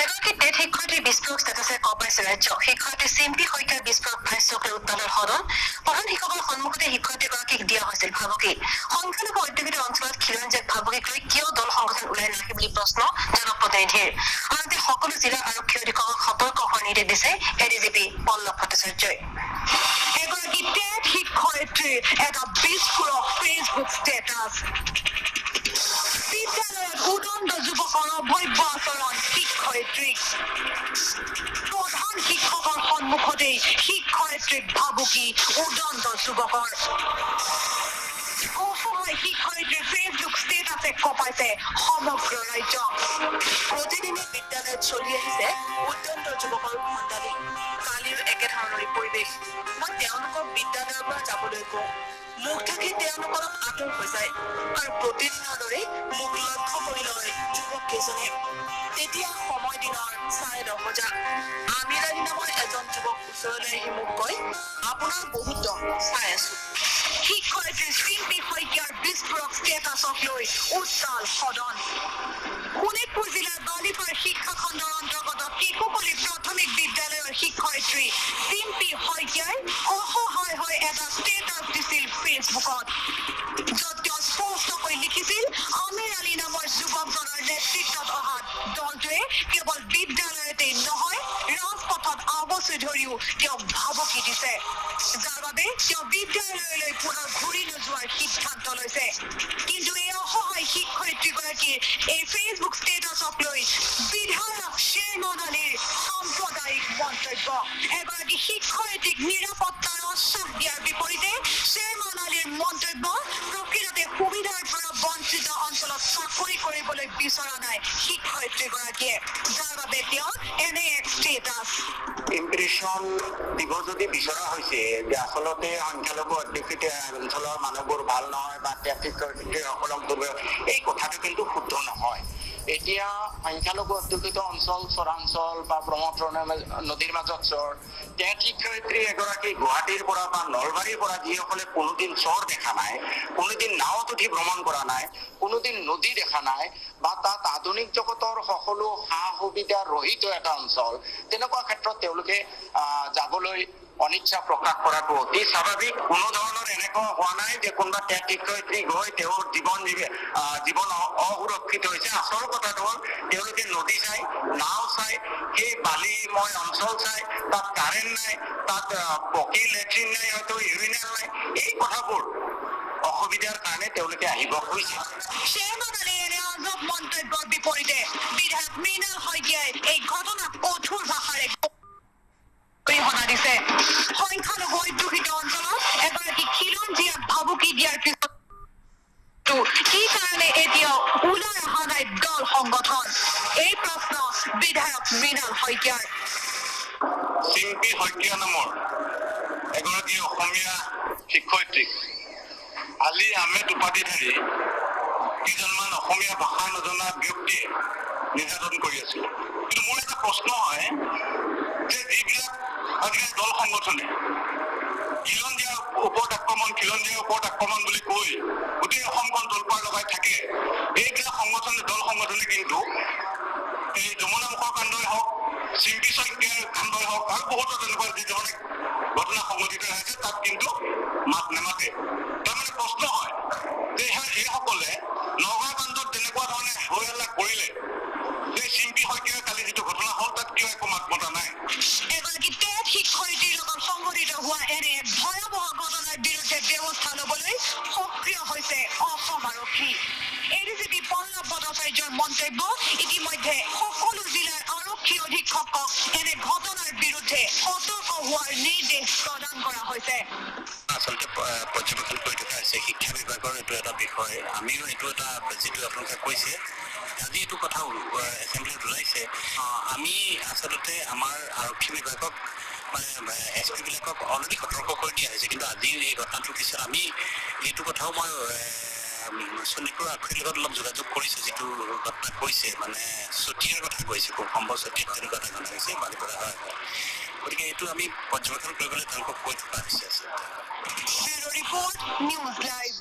এগৰাকী টেট শিক্ষাৰ্থীৰ বিস্ফোৰক ষ্টেটাছে কপাইছে ৰাজ্যক শিক্ষাৰ্থী চিম্পী শইকীয়াৰ বিস্ফোৰক ভাষ্যক লৈ উত্তালৰ হৰণ প্ৰধান শিক্ষকৰ সন্মুখতে শিক্ষাৰ্থীগৰাকীক দিয়া হৈছিল ভাবুকি সংখ্যালঘু অধ্যুষিত অঞ্চলত খিলঞ্জীয়াক ভাবুকিক লৈ কিয় দল সংগঠন ওলাই নাহে বুলি প্ৰশ্ন জনপ্ৰতিনিধিৰ আনহাতে সকলো জিলা আৰক্ষী অধীক্ষকক সতৰ্ক হোৱাৰ নিৰ্দেশ দিছে এডিজিপি পল্লৱ ভট্টাচাৰ্যই এগৰাকী টেট শিক্ষয়িত্ৰীৰ এটা বিস্ফোৰক ফেচবুক ষ্টেটাছ বিদ্যালয়ত উদণ্ড যুৱকৰ অভব্য আচৰণ শিক্ষয়িত্ৰীক প্ৰধান শিক্ষকৰ সন্মুখতেই শিক্ষয়িত্ৰীক ভাবুকি উদণ্ড যুৱকৰ অসহায় শিক্ষয়িত্ৰীৰ ফেচবুক ষ্টেটাছে কপাইছে সমগ্ৰ ৰাজ্য প্ৰতিদিনে বিদ্যালয়ত চলি আহিছে উদণ্ড যুৱকৰ ভণ্ডালি কালিৰ একেধৰণৰে পৰিৱেশ মই তেওঁলোকক বিদ্যালয়ৰ পৰা যাবলৈ কওঁ মুখ ঢাকি তেওঁলোকক আঁতৰ হৈ যায় আৰু প্ৰতিদিনৰ দৰে মুখ লক্ষ্য কৰি লয় যুৱক কেইজনে তেতিয়া সময় দিনৰ 9:30 বজা আমিৰ আলী নামৰ এজন যুৱক ওচৰলৈ আহি মোক কয় আপোনাৰ বহুত দম চাই আছো শিক্ষয়িত্ৰী চিম্পী শইকীয়াৰ বিস্ফোৰক ষ্টেটাছক লৈ উত্তাল সদন শোণিতপুৰ জিলাৰ বালিপাৰ শিক্ষা খণ্ডৰ অন্তৰ্গত কেকুপলি প্ৰাথমিক বিদ্যালয়ৰ শিক্ষয়িত্ৰী চিম্পী শইকীয়াই অসহায় হৈ এটা ষ্টেটাছ দিছিল ফেচবুকত য'ত তেওঁ স্পষ্টকৈ লিখিছিল আমিৰ আলী নামৰ যুৱকজনৰ নেতৃত্বত অহা দলটোৱে কেৱল বিদ্যালয়তেই নহয় ৰাজপথত অৱশ্যে ধৰিও তেওঁক ভাবুকি দিছে যাৰ বাবে তেওঁ বিদ্যালয়লৈ পুনৰ ঘূৰি নোযোৱাৰ সিদ্ধান্ত লৈছে কিন্তু এই অসহায় শিক্ষয়িত্ৰীগৰাকীৰ এই ফেচবুক ষ্টেটাছক লৈ বিধায়ক শ্বেৰমান আলীৰ সাম্প্ৰদায়িক মন্তব্য এগৰাকী শিক্ষয়িত্ৰীক নিৰাপত্তাৰ আশ্বাস দিয়াৰ বিপৰীতে শ্বেৰমান আলীৰ মন্তব্য প্ৰকৃততে সুবিধাৰ পৰা বঞ্চিত অঞ্চলত চাকৰি কৰিবলৈ বিচৰা নাই শিক্ষয়িত্ৰীগৰাকীয়ে যাৰ বাবে তেওঁ এনে এক ষ্টেটাছ ইম্প্ৰেশ্যন দিব যদি বিচৰা হৈছে যে আচলতে সংখ্যালঘু অধ্যুষিত অঞ্চলৰ মানুহবোৰ ভাল নহয় বা শিক্ষাৰ্থীসকলক এই কথাটো কিন্তু শুদ্ধ নহয় এতিয়া সংখ্যালঘু অধ্যুষিত অঞ্চল চৰাঞ্চল বা ব্ৰহ্মপুত্ৰ নদীৰ মাজত চৰ টেট শিক্ষয়িত্ৰী এগৰাকী গুৱাহাটীৰ পৰা বা নলবাৰীৰ পৰা যিসকলে কোনোদিন চৰ দেখা নাই কোনোদিন নাৱত উঠি ভ্ৰমণ কৰা নাই কোনোদিন নদী দেখা নাই বা তাত আধুনিক জগতৰ সকলো সা সুবিধা ৰহিত এটা অঞ্চল তেনেকুৱা ক্ষেত্ৰত তেওঁলোকে যাবলৈ অনিচ্ছা প্ৰকাশ কৰাটো অতি স্বাভাৱিক কোনো ধৰণৰ এনেকুৱা হোৱা নাই যে কোনোবা টেট শিক্ষয়িত্ৰী গৈ তেওঁৰ জীৱন অসুৰক্ষিত হৈছে আচল কথাটো হ'ল তেওঁলোকে নদী চাই নাও চাই সেই বালিময় অঞ্চল চাই তাত কাৰেণ্ট নাই তাত পকী লেট্ৰিন নাই হয়তো ইউৰিনেল নাই এই কথাবোৰ অসুবিধাৰ কাৰণে তেওঁলোকে আহিব খুজিছে শ্বেৰমান আলীৰ এনে আজব মন্তব্যৰ বিপৰীতে বিধায়ক মৃণাল শইকীয়াই এই ঘটনাক কঠোৰ ভাষাৰে অৰিহণা দিছে সংখ্যালঘু অধ্যুষিত অঞ্চলত এগৰাকী খিলঞ্জীয়াক ভাবুকি দিয়াৰ পিছত কি কাৰণে এতিয়াও ওলাই অহা নাই দল সংগঠন এই প্ৰশ্ন বিধায়ক মৃণাল শইকীয়াৰ চিম্পী শইকীয়া নামৰ এগৰাকী অসমীয়া শিক্ষয়িত্ৰীক আলী আহমেদ উপাধিধাৰী কেইজনমান অসমীয়া ভাষা নজনা ব্যক্তিয়ে নিৰ্যাতন কৰি আছিল কিন্তু মোৰ এটা প্ৰশ্ন হয় যে যিবিলাক আজিকালি দল সংগঠনে খিলঞ্জীয়াৰ ওপৰত আক্ৰমণ বুলি কৈ গোটেই অসমখন দলপাৰ লগাই থাকে এইবিলাক দল সংগঠনে কিন্তু এই যমুনামুখৰ কাণ্ডই হওক চিম্পী শইকীয়াৰ কাণ্ডই হওক আৰু বহুতো তেনেকুৱা যি ধৰণে ঘটনা সংঘটিত হৈছে তাত কিন্তু মাত নেমাতে তাৰমানে প্ৰশ্ন হয় যে এইসকলে নগাঁও কাণ্ডত তেনেকুৱা ধৰণে হৈ হাল্লা কৰিলে এই চিম্পী শইকীয়াৰ কালি যিটো ঘটনা হ'ল তাত কিয় একো মাত মতা নাই এগৰাকী টেট শিক্ষয়িত্ৰীৰ লগত সংঘটিত হোৱা এনে ভয়াৱহ ঘটনাৰ বিৰুদ্ধে ব্যৱস্থা ল'বলৈ সক্ৰিয় হৈছে অসম আৰক্ষী এডিজিপি পল্লৱ ভট্টাচাৰ্যৰ মন্তব্য ইতিমধ্যে সকলো জিলাৰ আৰক্ষী অধীক্ষকক এনে ঘটনাৰ বিৰুদ্ধে সতৰ্ক হোৱাৰ নিৰ্দেশ প্ৰদান কৰা হৈছে আচলতে পৰ্যবেক্ষণ কৰি থকা হৈছে শিক্ষা বিভাগৰ এইটো এটা বিষয় আমিও এইটো এটা যিটো আপোনালোকে কৈছে আজি এইটো কথা এছেম্বলিত ওলাইছে আমি আচলতে আমাৰ আৰক্ষী বিভাগক মানে এছ পি বিলাকক অলৰেডি সতৰ্ক কৰি দিয়া হৈছে কিন্তু আজি এই ঘটনাটোৰ পিছত আমি এইটো কথাও মই শোণিতপুৰ আৰক্ষীৰ লগত অলপ যোগাযোগ কৰিছোঁ যিটো ঘটনা কৈছে মানে চতিয়াৰ কথা কৈছে খুব সম্ভৱ চতিয়াত তেনেকুৱা এটা ঘটনা হৈছে বালিপৰা হয় গতিকে এইটো আমি পৰ্যবেক্ষণ কৰিবলৈ তেওঁলোকক কৈ থকা হৈছে ৰিপৰ্ট নিউজ লাইভ